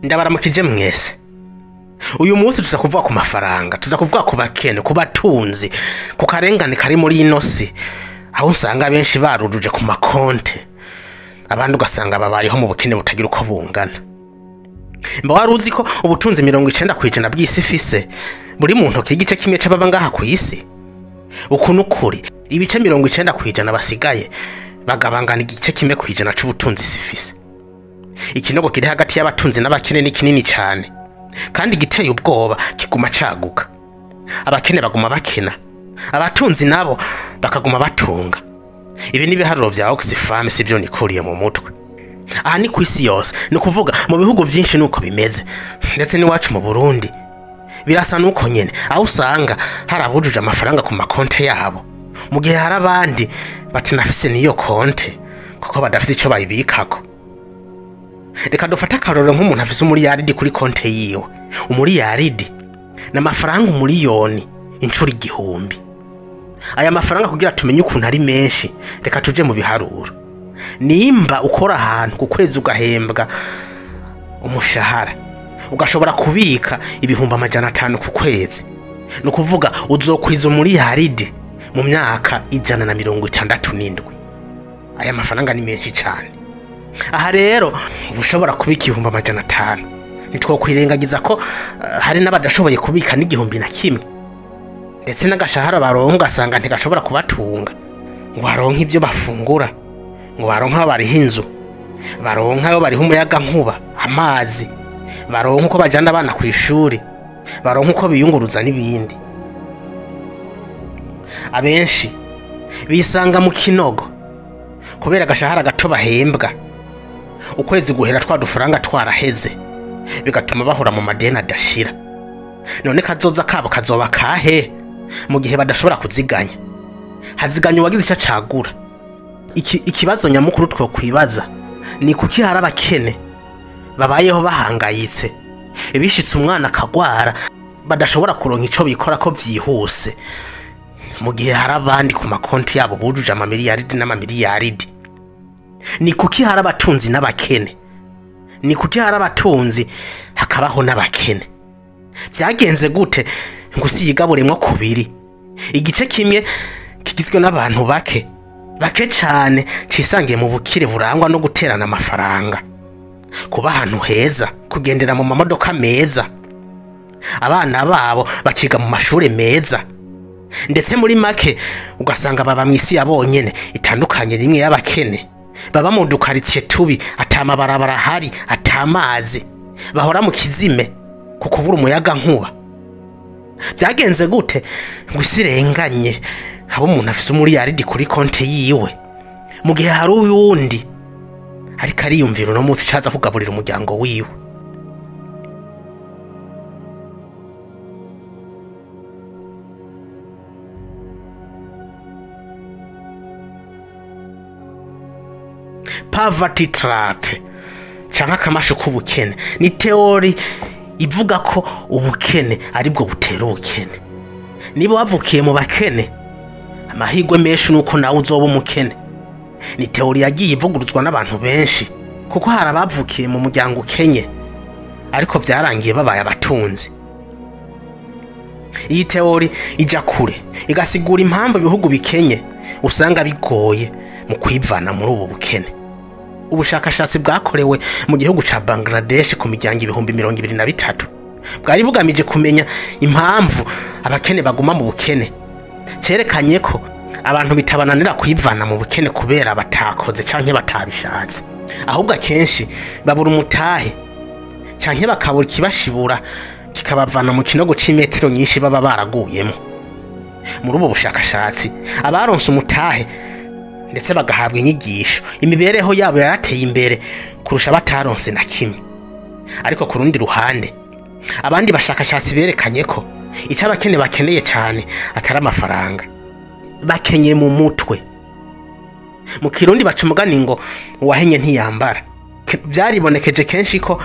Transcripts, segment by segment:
Ndabaramukije mwese. Uyu munsi tuza kuvuga ku mafaranga, tuza kuvuga ku bakene, ku batunzi, ku karengane kari muri ino si. Aho usanga benshi baruruje ku makonte, abandi ugasanga babayeho mu bukene butagira uko bungana. Mba waruzi ko ubutunzi 90% bw'isi ifise buri mu ntoki igice kimwe c'ababa ngaha ku isi. Ukuntu kuri ibice 90% basigaye bagabangana igice kimwe kwijana c'ubutunzi sifise. Ikinogo kiri hagati y'abatunzi n'abakene ni kinini cyane, kandi giteye ubwoba kiguma caguka. Abakene baguma bakena, abatunzi nabo bakaguma batunga. Ibi ni biharuro vya Oxfam sivyo nikuriye mu mutwe. Aha ni kwisi yose, no kuvuga mu bihugu vyinshi nuko bimeze, ndetse ni wacu mu Burundi birasa nuko nyene, aho usanga harabujuje amafaranga ku makonte yabo, mu gihe hari abandi batinafise niyo konte kuko badafise ico bayibikako. Reka dufata akarorero nk'umuntu afise umuriyaridi kuri konte yiwe. Umuriyaridi n'amafaranga umuriyoni incuro 1000. Aya mafaranga kugira tumenye ukuntu ari menshi, reka tuje mu biharuro. Nimba ukora ahantu ku kwezi ugahembwa umushahara, ugashobora kubika 500 ku kwezi, no kuvuga uzokwiza umuriyaridi mu myaka 167. Aya mafaranga ni menshi cyane. Aha rero ushobora kubika 500. Nitwokwirengagiza ko hari n'abadashoboye kubika n'1,000, ndetse n'agashahara baronka asanga ntigashobora kubatunga ngo baronke ibyo bafungura, ngo baronka bariho inzu, baronka yo bariho umuyaga nkuba, amazi, baronka uko bajana abana ku ishuri, baronka uko biyunguruza n'ibindi. Abenshi bisanga mu kinogo kubera agashahara gato bahembwa, ukwezi guhera twadufaranga twaraheze, bigatuma bahura mu madeni adashira. None kazoza kabo kazoba kahe mu gihe badashobora kuziganya? Haziganya uwagize icyo acagura. Ikibazo nyamukuru two kwibaza ni kuki hari abakene babayeho bahangayitse, bishitse umwana akagwara badashobora kuronka ico bikora ko vyihuse, mu gihe hari abandi ku makonti yabo bujuje amamiliyaridi n'amamiliyaridi. Ni kuki hari abatunzi n'abakene? Ni kuki hari abatunzi hakabaho n'abakene? Vyagenze gute ngo siyigaburemwo kubiri? Igice kimwe kigizwe n'abantu bake cyane cisangiye mu bukire burangwa no guterana amafaranga, kuba ahantu heza, kugendera mu mamodoka meza, abana babo bakiga mu mashure meza, ndetse muri make ugasanga baba mw'isi yabonyene itandukanye rimwe y'abakene, baba mu dukaritsiye tubi, atamabarabara hari, atamazi, bahora mu kizime kukubura umuyaga nkuba. Vyagenze gute ngo isi irenganye haba umuntu afise umuriyaridi kuri konte yiwe, mu gihe hari uwundi ariko ariyumvira no munsi caza kugaburira umuryango wiwe? Poverty trap canke akamasho k'ubukene ni teori ivuga ko ubukene aribwo butera ubukene. Niba wavukiye mu bakene, amahirwe menshi nuko nawe uzoba umukene. Ni teori yagiye ivuguruzwa n'abantu benshi, kuko hari abavukiye mu muryango ukenye ariko vyarangiye babaye abatunzi. Iyi teori ija kure, igasigura impamvu ibihugu bikenye usanga bigoye mu kwivana muri ubu bukene. Ubushakashatsi bwakorewe mu gihugu ca Bangladesh ku miryango 2023 bwari bugamije kumenya impamvu abakene baguma mu bukene. Cerekanye ko abantu bitabananira kwivana mu bukene kubera batakoze canke batabishatse, ahubwo akenshi babura umutahe canke bakabura kibashibura kikabavana mu kinogo c'imetero nyinshi baba baraguyemo. Muri ubu bushakashatsi abaronse umutahe ndetse bagahabwa inyigisho, imibereho yabo yarateye imbere kurusha bataronse na kimwe. Ariko ku rundi ruhande abandi bashakashatsi berekanye ko icyo abakene bakeneye cyane atari amafaranga, bakenye mu mutwe. Mu Kirundi baca umugani ngo uwahenye ntiyambara. Byaribonekeje kenshi ko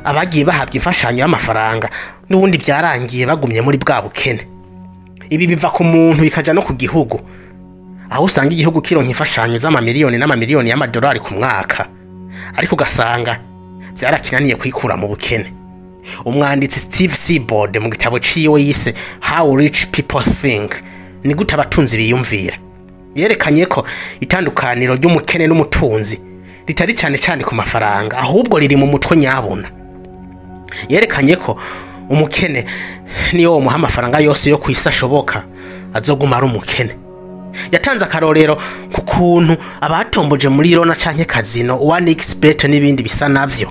abagiye bahabwa imfashanyo y'amafaranga n'ubundi vyarangiye bagumye muri bwa bukene. Ibi biva ku muntu bikaja no ku gihugu, aho usanga igihugu kironka imfashanyo z'amamiliyoni n'amamiliyoni y'amadolari ku mwaka, ariko ugasanga byarakinaniye kwikura mu bukene. Umwanditsi Steve Seaboard mu gitabo ciwe yise How Rich People Think, ni gute abatunzi biyumvira, yerekanye ko itandukaniro ry'umukene n'umutunzi ritari cyane ku mafaranga, ahubwo riri mu mutwe nyabuna. Yerekanye ko umukene niyo umuha amafaranga yose yo kwisa ashoboka azoguma ari umukene. Yatanze akarorero ku kuntu abatomboje muri Rona canke Casino, 1xBet n'ibindi bisa navyo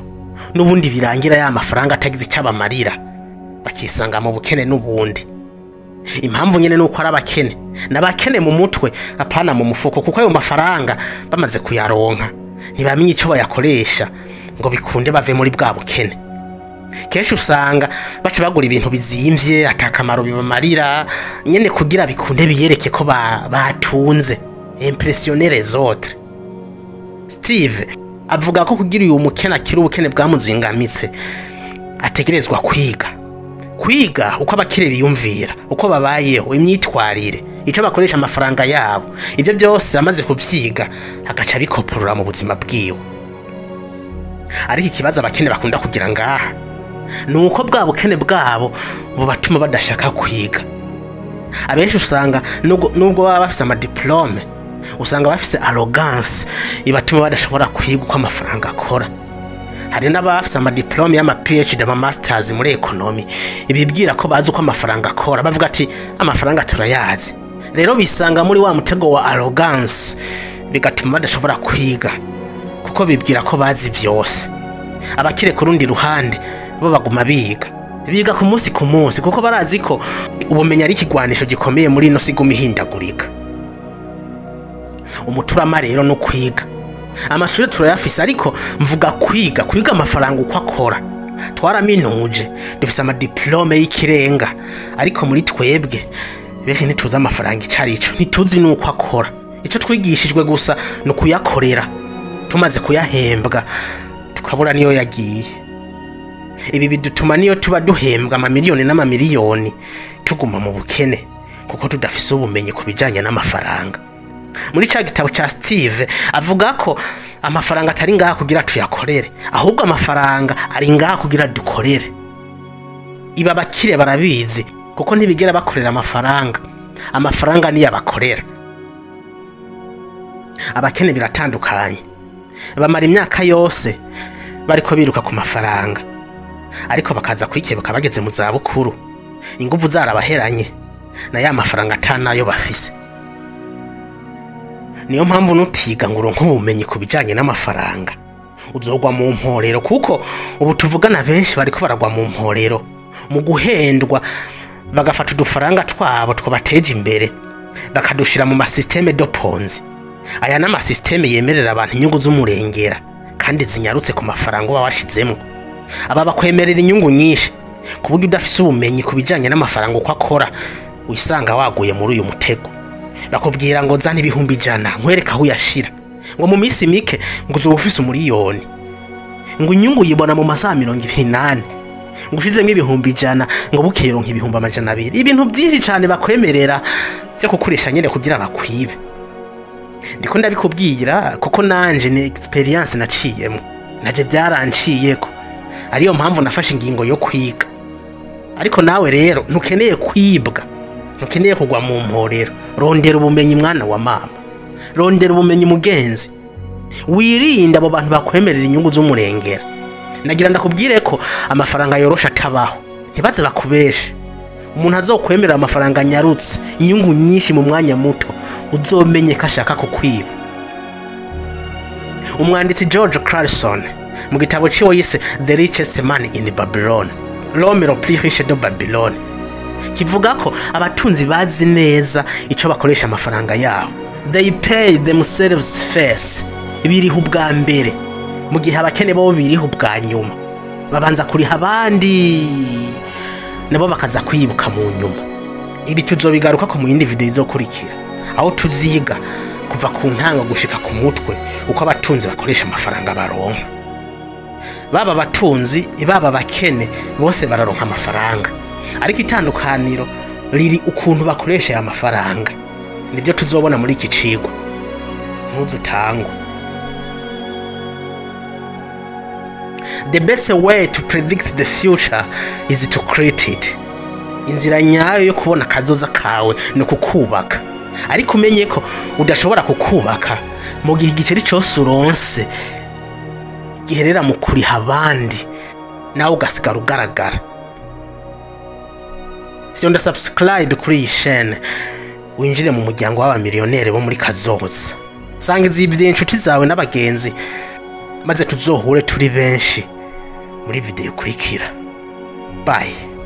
n'ubundi birangira ya mafaranga atagize icyabamarira, bakisanga mu bukene n'ubundi. Impamvu nyene nuko ari abakene, n'abakene mu mutwe apana mu mufuko, kuko ayo mafaranga bamaze kuyaronka ntibamenye icyo bayakoresha ngo bikunde bave muri bwa bukene. Kenshi usanga baca bagura ibintu bizimvye atakamaro bibamarira nyene kugira bikunde biyereke ko batunze, impressionner les autres. Steve avuga ko kugira uyu mukene akiri ubukene bwamuzingamitse ategerezwa kwiga uko abakire biyumvira, uko babayeho, imyitwarire, icyo bakoresha amafaranga yabo. Ibyo byose amaze kubyiga agaca bikoporora mu buzima bwiwe. Ariko ikibazo abakene bakunda kugira ngaha nuko bwa bukene bwabo bubatuma badashaka kwiga. Abenshi usanga nubwo baba bafise amadiplome, usanga bafise arrogance ibatuma badashobora kwiga uko amafaranga akora. Hari n'abafise amadiplome y'ama PhD ama masters muri economy, ibibwira ko bazi uko amafaranga akora, bavuga ati amafaranga turayazi. Rero bisanga muri wa mutego wa arrogance, bigatuma badashobora kwiga kuko bibwira ko bazi vyose. Abakire ku rundi ruhande bo baguma biga ku munsi kuko barazi ko ubumenyi ari ikigwanisho gikomeye muri ino si iguma ihindagurika. Umuturama rero no kwiga. Amashuri turayafise, ariko mvuga kwiga amafaranga uko akora. Twaraminuje, dufise amadiplome y'ikirenga, ariko muri twebwe benshi ntituzi amafaranga icarico, ntituzi nuko akora. Ico twigishijwe gusa no kuyakorera, tumaze kuyahembwa tukabura niyo yagiye. Ibi bidutuma niyo tuba duhembwa amamiliyoni n'amamiliyoni tuguma mu bukene, kuko tudafise ubumenyi kubijanye n'amafaranga. Muri ca gitabo ca Steve avuga ko amafaranga atari ngaha kugira tuyakorere, ahubwo amafaranga ari ngaha kugira dukorere. Iba bakire barabizi kuko ntibigera bakorera amafaranga niyo abakorera. Abakene biratandukanye, bamara imyaka yose bariko biruka ku mafaranga, ariko bakaza kwikebuka bageze mu za bukuru, inguvu zarabaheranye na ya mafaranga atanayo bafise. Niyo mpamvu nutiga ngo uronke ubumenyi kubijanye n'amafaranga uzogwa mu mporero, kuko ubu tuvugana benshi bariko baragwa mu mporero mu guhendwa, bagafata udufaranga twabo twabateje imbere bakadushira mu masysteme de Ponzi. Aya n'amasysteme yemerera abantu inyungu z'umurengera kandi zinyarutse ku mafaranga bawashizemo. Aba bakwemerera inyungu nyinshi ku buryo udafise ubumenyi kubijanye n'amafaranga uko akora wisanga waguye muri uyu mutego. Bakubwira ngo zana ibihumbi 100 nkwereka aho uyashira, ngo mu minsi mike ngo uzoba ufise umuriyoni, ngo inyungu yibona mu masaha 28, ngo ushizemo ibihumbi 100 ngo bukeronka ibihumbi 200. Ibintu byinshi cyane bakwemerera byo kukuresha nyene kugira bakwibe. Ndiko ndabikubwira kuko nanje ni experience naciyemo, naje byaranciyeko, ariyo mpamvu nafashe ingingo yo kwiga. Ariko nawe rero ntukeneye kwibwa, ntukeneye kugwa mu mporero. Rondera ubumenyi mwana wa mama, rondera ubumenyi mugenzi, wirinda abo bantu bakwemerera inyungu z'umurengera. Nagira ndakubwire ko amafaranga yorosha atabaho, ntibaze bakubeshe. Umuntu azokwemerera amafaranga nyarutse, inyungu nyinshi mu mwanya muto, uzomenye ko ashaka kukwiba. Umwanditsi George Clason mu gitabo ciwe yise The Richest Man in Babylon, L'homme le plus riche de Babylone, kivuga ko abatunzi bazi neza ico bakoresha amafaranga yabo. They pay themselves first, biriho ubwa mbere, mu gihe abakene bo biriho ubwa nyuma. Babanza kuriha abandi nabo bakaza kwibuka mu nyuma. Ibi tuzobigaruka ko mu yindi video izokurikira, aho tuziga kuva ku ntango gushika ku mutwe uko abatunzi bakoresha amafaranga baronka. Baba batunzi baba bakene bose bararonka amafaranga, ariko itandukaniro riri ukuntu bakoresha ya mafaranga. Nibyo tuzobona muri iki cigwa. Ntuzutangwa. the best way to predict the future is to create it. Inzira nyayo yo kubona kazoza kawe no kukubaka, ariko umenye ko udashobora kukubaka mu gihe igiceri cyose uronse giherera mu kuriha abandi nawe ugasigara ugaragara. Fyonda subscribe kuri iyi chaîne winjire mu muryango w'abamiliyoneri bo muri kazoza. Sangiza ibyo inshuti zawe n'abagenzi maze tuzohure turi benshi muri video ikurikira. Bye.